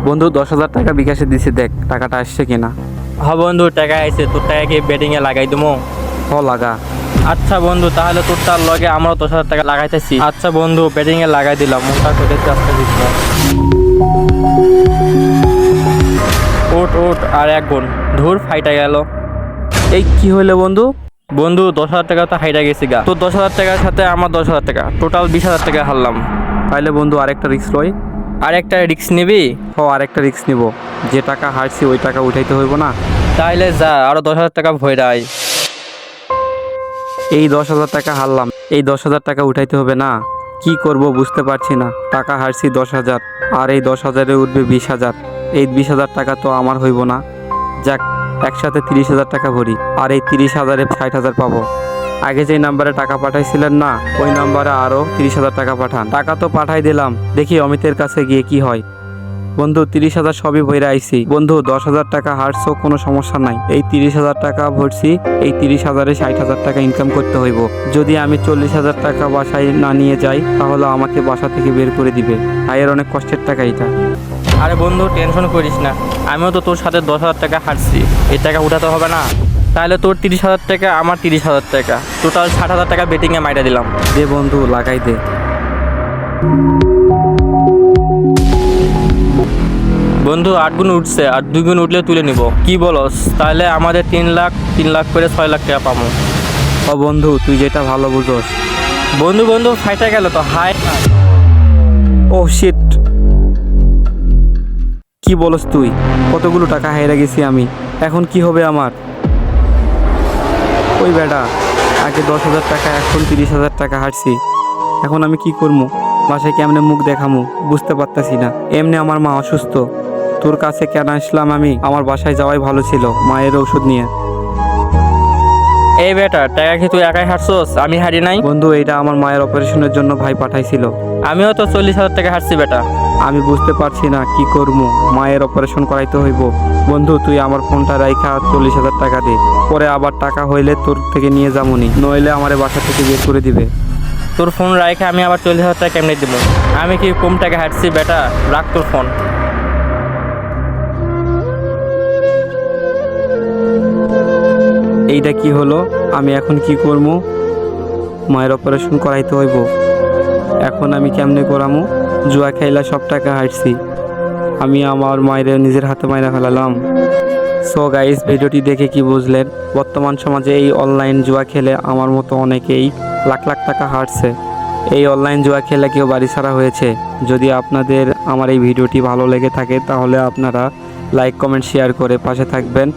বন্ধু 10,000 টাকা বিকাশে দিছি, দেখ টাকাটা আসছে কিনা। হ্যাঁ বন্ধু, টাকা আইছে। তোর টাকা কি বেটিংয়ে লাগাই দেবো? লাগা। আচ্ছা বন্ধু, তাহলে তোর তার লগে আমরাও 10,000 টাকা লাগাইতেছি। আচ্ছা বন্ধু, বেটিংয়ে লাগাই দিলাম। মনটা করতেছি আজকে জিতবো। ওট ওট, আর এক গুণ। ধুর, ফাইটা গেল। এই কি হইলো বন্ধু? বন্ধু 10,000 টাকা তো হাইটা গেছি গা। তোর 10,000 টাকার সাথে আমার 10,000 টাকা, টোটাল 20,000 টাকা হারলাম। তাইলে বন্ধু আরেকটা রিস্ক লই। আর একটা রিস্ক নিবি? আরেকটা রিস্ক নিব। যে টাকা হারছি ওই টাকা উঠাইতে হইব না? তাইলে যা, আরো 10,000 টাকা ভইরাই। এই 10,000 টাকা হারলাম, এই 10,000 টাকা উঠাইতে হবে না? কি করব বুঝতে পারছি না। টাকা হারছি 10,000, আর এই 10,000-এ উঠবে 20,000। এই 20,000 টাকা তো আমার হইব না। যাক, একসাথে 30,000 টাকা ভরি, আর এই 30,000-এ 60,000 পাবো। আগে যেই নাম্বারে টাকা পাঠাইছিলেন না, ওই নাম্বারে আরও 30,000 টাকা পাঠান। টাকা তো পাঠাই দিলাম, দেখি অমিতের কাছে গিয়ে কি হয়। বন্ধু 30,000 সবই ভরে আইছি। বন্ধু 10,000 টাকা হারছো, কোনো সমস্যা নাই। এই 30,000 টাকা ভরছি, এই 30,000-এ 60,000 টাকা ইনকাম করতে হইব। যদি আমি 40,000 টাকা বাসায় না নিয়ে যাই, তাহলে আমাকে বাসা থেকে বের করে দিবে। ভাইয়ের অনেক কষ্টের টাকা এটা। আরে বন্ধু, টেনশন করিস না, আমিও তো তোর সাথে 10,000 টাকা হারছি। এই টাকা উঠাতে হবে না? তাহলে তোর 30,000 টাকা, আমার 30,000 টাকা, টোটাল 60,000 টাকা বেটিংয়ে মাইরা দিলাম। দে বন্ধু, লাগাই দে। বন্ধু 8 গুণ উঠছে, আর 2 গুণ উঠলে তুলে নিব। কি বলস? তাহলে আমাদের 3 লাখ করে 6 লাখ টাকা পাবো। বন্ধু তুই যেটা ভালো বুঝোস। বন্ধু বন্ধু, ফাইটা গেল তো। হাই, ও শিট! কি বলস তুই? কতগুলো টাকা হারিয়ে গেছি আমি। এখন কি হবে আমার? ওই বেটা, আগে 10,000 টাকা, এখন 30,000 টাকা হারছি। এখন আমি কি করবো? বাসায় কেমনে মুখ দেখামু বুঝতে পারতাছি না। এমনি আমার মা অসুস্থ। তোর কাছে কেন আসলাম আমি? আমার বাসায় যাওয়াই ভালো ছিল মায়ের ওষুধ নিয়ে। এই বেটা, টাকা কি তুই একাই হারছোস? আমি হারি নাই। বন্ধু এইটা আমার মায়ের অপারেশনের জন্য ভাই পাঠাইছিল। আমিও তো 40,000 টাকা হারছি বেটা। আমি বুঝতে পারছি না কি করবো। মায়ের অপারেশন করাইতে হইব। বন্ধু তুই আমার ফোনটা রাইখা 40,000 টাকা দে। পরে আবার টাকা হইলে তোর থেকে নিয়ে যামুনি, নইলে আমারে বাসা থেকে বের করে দিবে। তোর ফোন রাখে আমি আবার 40,000 টাকা কেমনে দিব? আমি কি কম টাকা হারছি বেটা? রাখ তোর ফোন। এইটা কি হলো? আমি এখন কি করবো? মায়ের অপারেশন করাইতে হইব। এখন আমি কেমনে করামু? জুয়া খেলা সব টাকা হারছি। আমি আমার মায়ের নিজের হাতে মাইরা ফেলালাম। সো গাইস, ভিডিওটি দেখে কি বুঝলেন? বর্তমান সমাজে এই অনলাইন জুয়া খেলে আমার মতো অনেকেই লাখ লাখ টাকা হারছে। এই অনলাইন জুয়া খেলে কেউ বাড়ি ছাড়া হয়েছে। যদি আপনাদের আমার এই ভিডিওটি ভালো লেগে থাকে, তাহলে আপনারা লাইক, কমেন্ট, শেয়ার করে পাশে থাকবেন।